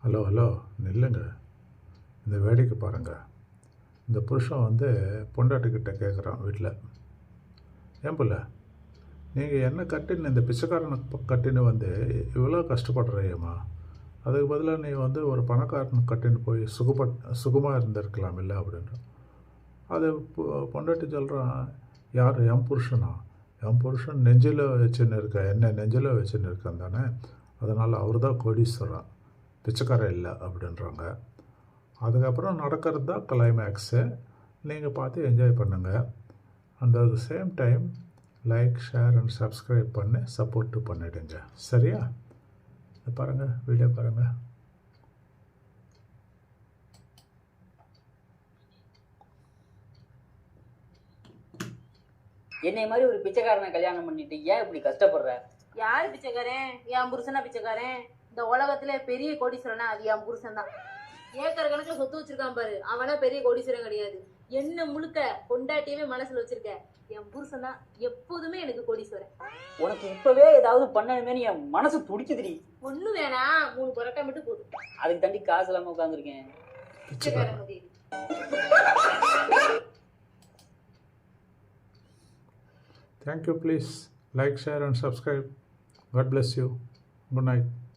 Hello hello நில்லுங்க. இந்த வேடிக்கை பாருங்கள். இந்த புருஷன் பொண்டாட்டிக்கிட்ட கேட்குறான் வீட்டில், ஏன் புள்ள நீங்கள் என்ன கட்டின்னு இந்த பிச்சைக்காரனை கட்டின்னு இவ்வளோ கஷ்டப்படுறியம்மா, அதுக்கு பதிலாக நீ ஒரு பணக்காரனை கட்டின்னு போய் சுகமாக இருந்திருக்கலாம் இல்லை அப்படின்ற. அது பொண்டாட்டி சொல்கிறான், யார் என் புருஷனா? என் புருஷன் நெஞ்சில் வச்சுன்னு இருக்க, என்ன நெஞ்சில் வச்சுன்னு இருக்கேன் தானே, அதனால் அவர் தான் கோடீஸ்வரன், பிச்சைக்காரன் இல்லை அப்படின்றாங்க. அதுக்கப்புறம் நடக்கிறது தான் கிளைமேக்ஸு. நீங்கள் பார்த்து என்ஜாய் பண்ணுங்கள். And at the same time like, share and subscribe பண்ணி சப்போர்ட்டு பண்ணிவிடுங்க. சரியா? பாருங்கள், வீடியோ பாருங்கள். என்னை மாதிரி ஒரு பிச்சைக்காரனை கல்யாணம் பண்ணிட்டு ஏன் இப்படி கஷ்டப்படுற? யாரு பிச்சைக்காரன்? என் புருஷனா பிச்சைக்காரன்? இந்த உலகத்துல பெரிய கோடீஸ்வரனா அது என் புருஷன் தான். ஏக்கர் கணக்குல சொத்து வச்சிருக்கான் பாரு, அவனா பெரிய கோடீஸ்வரன் கிடையாது. என்ன முழுக்க கொண்டாட்டியவே மனசுல வச்சிருக்க என் புருஷன் தான் எப்போதுமே எனக்கு கோடீஸ்வரன். உனக்கு இப்பவே ஏதாவது பண்ணணுமே என் மனசு துடிக்குதுடி. ஒண்ணு வேணாம், 3 பரோட்டா மட்டும் போதும். அதுக்கு தாண்டி காசு இல்லாம உட்காந்துருக்கேன். பிச்சைக்காரன் மதி. Thank you. Please like, share and subscribe. God bless you. Good night.